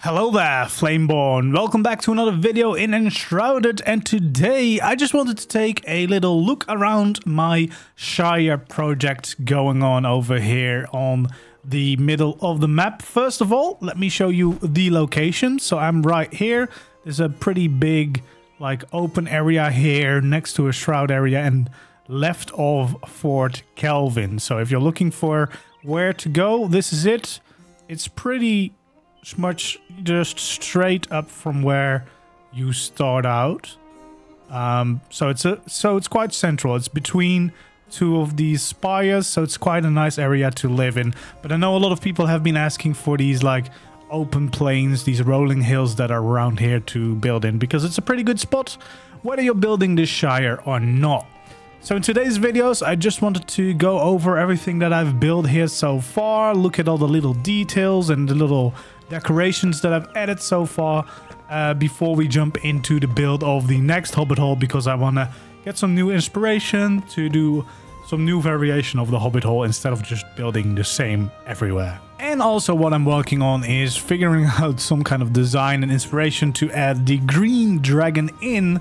Hello there, Flameborn. Welcome back to another video in Enshrouded, and today I just wanted to take a little look around my Shire project going on over here on the middle of the map. First of all, let me show you the location. So I'm right here. There's a pretty big like open area here next to a shroud area and left of Fort Kelvin. So if you're looking for where to go, this is it. It's pretty much just straight up from where you start out. So it's quite central. It's between two of these spires, so it's quite a nice area to live in. But I know a lot of people have been asking for these like open plains, these rolling hills that are around here to build in, because it's a pretty good spot whether you're building this Shire or not. So in today's videos, I just wanted to go over everything that I've built here so far, look at all the little details and the little decorations that I've added so far before we jump into the build of the next Hobbit hole, because I want to get some new inspiration to do some new variation of the Hobbit hole instead of just building the same everywhere. And also what I'm working on is figuring out some kind of design and inspiration to add the green dragon in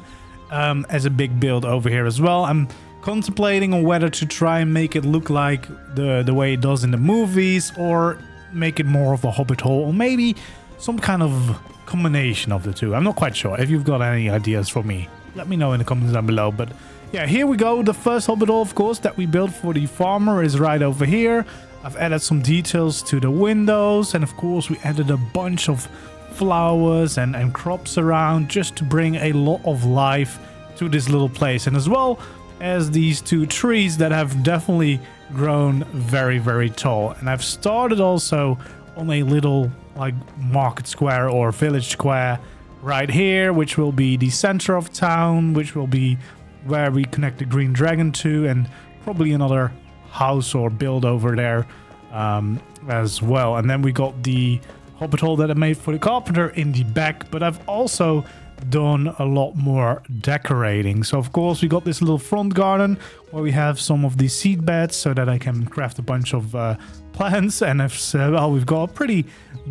as a big build over here as well. I'm contemplating on whether to try and make it look like the way it does in the movies, or make it more of a Hobbit hole, or maybe some kind of combination of the two. I'm not quite sure. If you've got any ideas for me, let me know in the comments down below. But yeah, here we go. The first Hobbit hole, of course, that we built for the farmer is right over here. I've added some details to the windows, and of course we added a bunch of flowers and crops around just to bring a lot of life to this little place, and as well as these two trees that have definitely grown very, very tall. And I've started also on a little like market square or village square right here, which will be the center of town, which will be where we connect the green dragon to, and probably another house or build over there as well. And then we got the Hobbit hole that I made for the carpenter in the back, but I've also done a lot more decorating. So of course we got this little front garden where we have some of these seed beds so that I can craft a bunch of plants, and well, we've got a pretty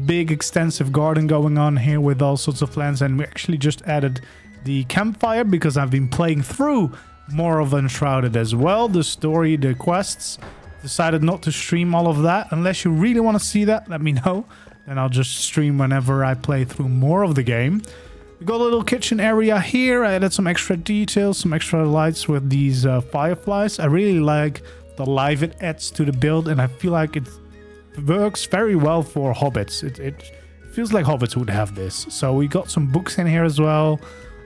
big extensive garden going on here with all sorts of plants. And we actually just added the campfire because I've been playing through more of Enshrouded as well, the story, the quests. Decided not to stream all of that. Unless you really want to see that, let me know, then I'll just stream whenever I play through more of the game. We got a little kitchen area here. I added some extra details, some extra lights with these fireflies. I really like the life it adds to the build, and I feel like it works very well for hobbits. It feels like hobbits would have this. So we got some books in here as well,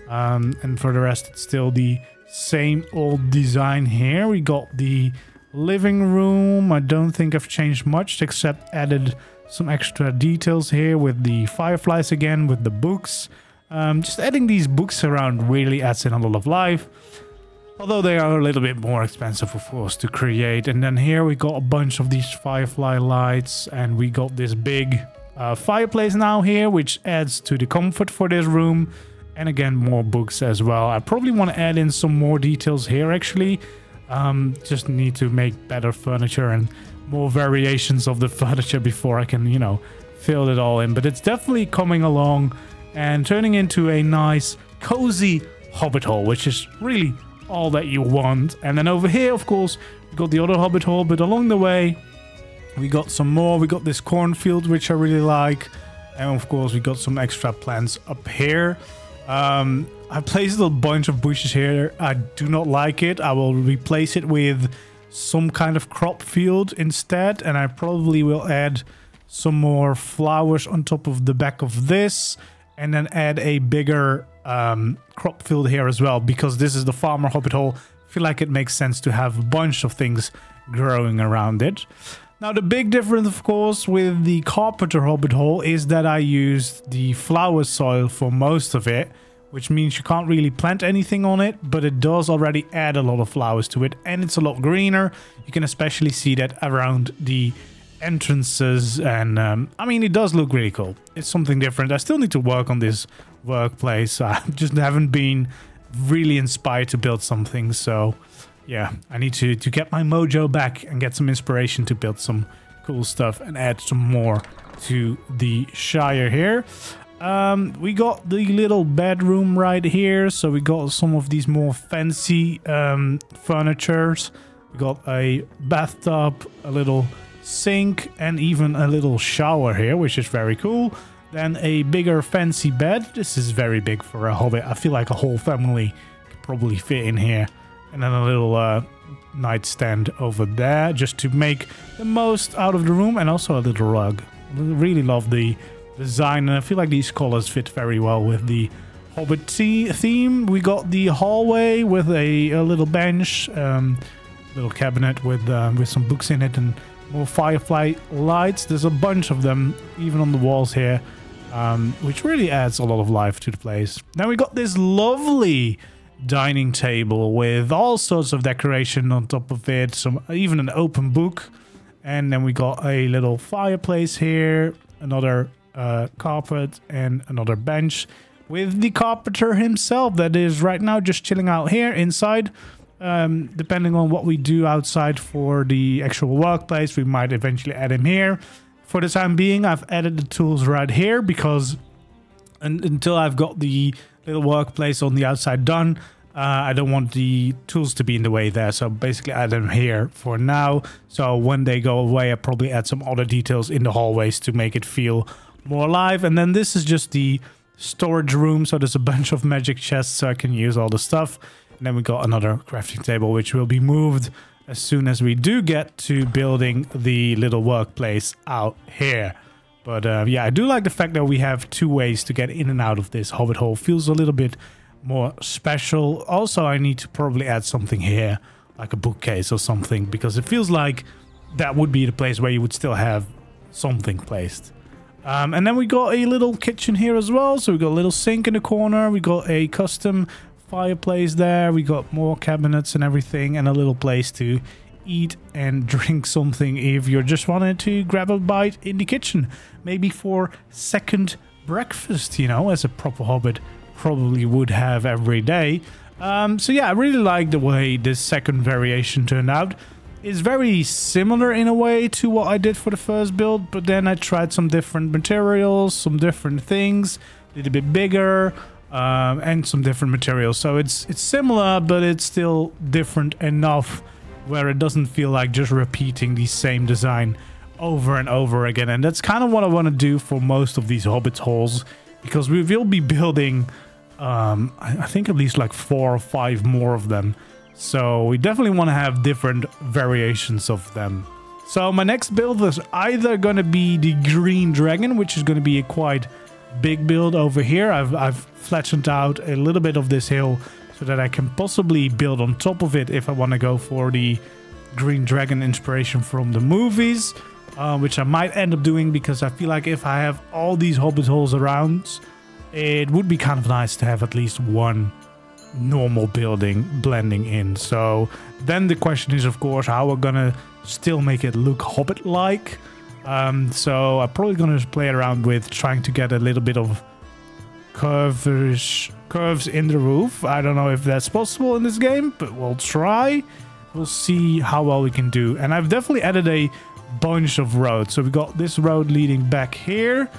and for the rest it's still the same old design here. We got the living room. I don't think I've changed much except added some extra details here with the fireflies again, with the books. Just adding these books around really adds in a lot of life, although they are a little bit more expensive, of course, to create. And then here we got a bunch of these firefly lights, and we got this big fireplace now here, which adds to the comfort for this room. And again, more books as well. I probably want to add in some more details here, actually. Just need to make better furniture and more variations of the furniture before I can, you know, fill it all in. But it's definitely coming along and turning into a nice, cozy Hobbit hole, which is really all that you want. And then over here, of course, we got the other Hobbit hole, but along the way, we got some more. We got this cornfield, which I really like. And of course, we got some extra plants up here. I placed a bunch of bushes here. I do not like it. I will replace it with some kind of crop field instead. And I probably will add some more flowers on top of the back of this. And then add a bigger crop field here as well, because this is the farmer Hobbit hole. I feel like it makes sense to have a bunch of things growing around it. Now the big difference, of course, with the carpenter Hobbit hole is that I used the flower soil for most of it, which means you can't really plant anything on it, but it does already add a lot of flowers to it, and it's a lot greener. You can especially see that around the entrances, and I mean, it does look really cool. It's something different. I still need to work on this workplace. I just haven't been really inspired to build something, so yeah, I need to get my mojo back and get some inspiration to build some cool stuff and add some more to the Shire here. We got the little bedroom right here, so we got some of these more fancy furnitures. We got a bathtub, a little sink, and even a little shower here, which is very cool. Then a bigger fancy bed. This is very big for a hobbit. I feel like a whole family could probably fit in here. And then a little nightstand over there, just to make the most out of the room, and also a little rug. I really love the design, and I feel like these colors fit very well with the hobbit theme. We got the hallway with a little bench, little cabinet with some books in it, and more firefly lights. There's a bunch of them even on the walls here, which really adds a lot of life to the place. Now we got this lovely dining table with all sorts of decoration on top of it, even an open book. And then we got a little fireplace here, another carpet, and another bench with the carpenter himself that is right now just chilling out here inside. Depending on what we do outside for the actual workplace, we might eventually add him here. For the time being, I've added the tools right here because until I've got the little workplace on the outside done, I don't want the tools to be in the way there. So basically add them here for now. So when they go away, I'll probably add some other details in the hallways to make it feel more alive. And then this is just the storage room. So there's a bunch of magic chests so I can use all the stuff. And then we got another crafting table, which will be moved as soon as we do get to building the little workplace out here. But yeah, I do like the fact that we have two ways to get in and out of this hobbit hole. Feels a little bit more special. Also, I need to probably add something here, like a bookcase or something, because it feels like that would be the place where you would still have something placed. And then we got a little kitchen here as well. So we got a little sink in the corner. We got a custom fireplace there. We got more cabinets and everything, and a little place to eat and drink something if you're just wanting to grab a bite in the kitchen, maybe for second breakfast, you know, as a proper hobbit probably would have every day. So yeah, I really like the way this second variation turned out. It's very similar in a way to what I did for the first build, but then I tried some different materials, some different things, a little bit bigger, and some different materials. So it's similar, but it's still different enough where it doesn't feel like just repeating the same design over and over again. And that's kind of what I want to do for most of these hobbit holes, because we will be building I think at least like 4 or 5 more of them. So we definitely want to have different variations of them. So my next build is either going to be the green dragon, which is going to be a quite big build over here. I've flattened out a little bit of this hill so that I can possibly build on top of it if I want to go for the green dragon inspiration from the movies, which I might end up doing, because I feel like if I have all these hobbit holes around, it would be kind of nice to have at least one normal building blending in. So then the question is, of course, how we're gonna still make it look hobbit-like. So I'm probably gonna play around with trying to get a little bit of curves in the roof. I don't know if that's possible in this game, but we'll try. We'll see how well we can do. And I've definitely added a bunch of roads. So we got this road leading back here.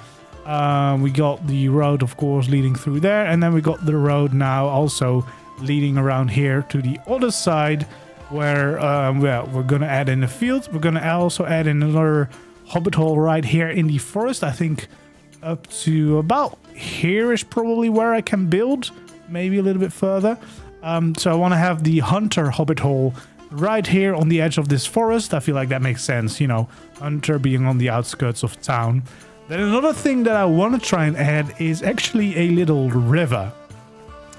We got the road, of course, leading through there. And then we got the road now also leading around here to the other side, where well, we're going to add in a field. We're going to also add in another hobbit hole right here in the forest. I think up to about here is probably where I can build, maybe a little bit further. So I want to have the hunter hobbit hole right here on the edge of this forest. I feel like that makes sense, you know, hunter being on the outskirts of town. Then another thing that I want to try and add is actually a little river.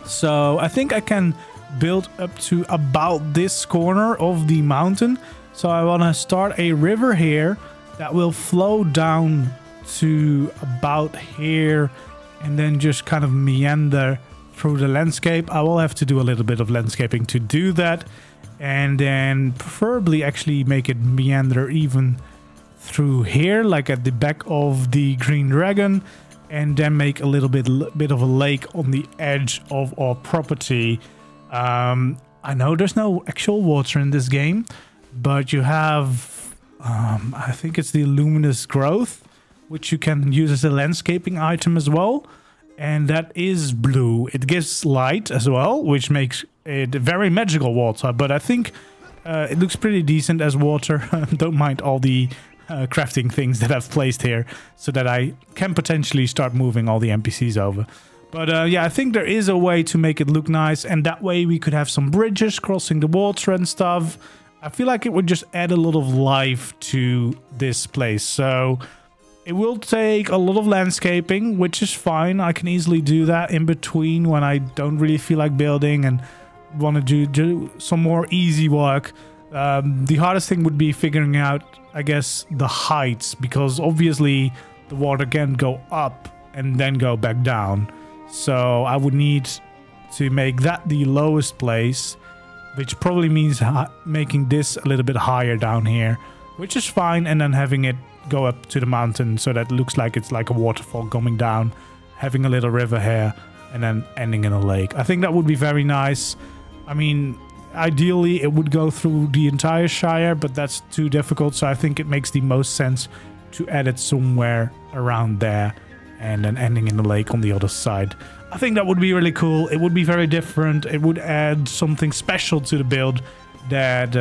So I think I can build up to about this corner of the mountain. So I want to start a river here that will flow down to about here and then just kind of meander through the landscape. I will have to do a little bit of landscaping to do that, and then preferably actually make it meander even through here, like at the back of the green dragon, and then make a little bit of a lake on the edge of our property. I know there's no actual water in this game, but you have I think it's the luminous growth, which you can use as a landscaping item as well. And that is blue. It gives light as well, which makes it very magical water. But I think it looks pretty decent as water. Don't mind all the crafting things that I've placed here so that I can potentially start moving all the NPCs over. But yeah, I think there is a way to make it look nice. And that way we could have some bridges crossing the water and stuff. I feel like it would just add a lot of life to this place. So it will take a lot of landscaping, which is fine. I can easily do that in between when I don't really feel like building and want to do some more easy work. The hardest thing would be figuring out, I guess, the heights, because obviously the water can go up and then go back down. So I would need to make that the lowest place, which probably means making this a little bit higher down here, which is fine, and then having it go up to the mountain so that it looks like it's like a waterfall coming down, having a little river here, and then ending in a lake. I think that would be very nice. I mean, ideally it would go through the entire Shire, but that's too difficult, so I think it makes the most sense to add it somewhere around there and then ending in the lake on the other side. I think that would be really cool. It would be very different. It would add something special to the build that,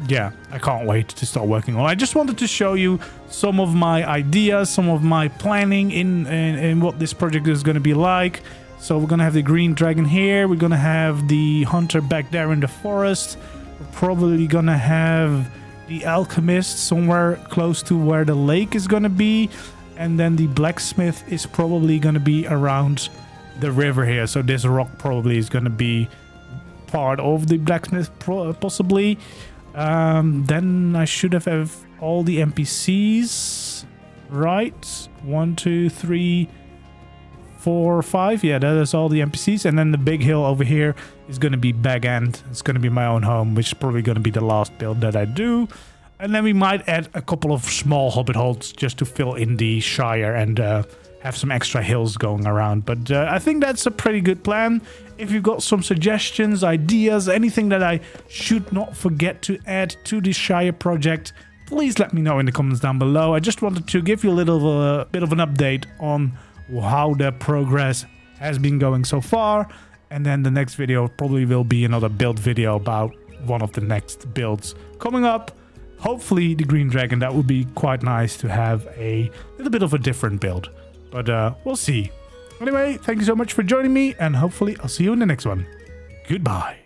yeah, I can't wait to start working on. I just wanted to show you some of my ideas, some of my planning in what this project is going to be like. So we're going to have the green dragon here. We're going to have the hunter back there in the forest. We're probably going to have the alchemist somewhere close to where the lake is going to be. And then the blacksmith is probably going to be around the river here. So this rock probably is going to be part of the blacksmith, possibly. Then I should have all the NPCs, right? 1, 2, 3, 4, 5. Yeah, that is all the NPCs. And then the big hill over here is going to be back end. It's going to be my own home, which is probably going to be the last build that I do. And then we might add a couple of small hobbit holes just to fill in the Shire and have some extra hills going around. But I think that's a pretty good plan. If you've got some suggestions, ideas, anything that I should not forget to add to this Shire project, please let me know in the comments down below. I just wanted to give you a little bit of an update on how the progress has been going so far. And then the next video probably will be another build video about one of the next builds coming up. Hopefully the green dragon. That would be quite nice to have a little bit of a different build. But we'll see. Anyway, thank you so much for joining me, and hopefully I'll see you in the next one. Goodbye.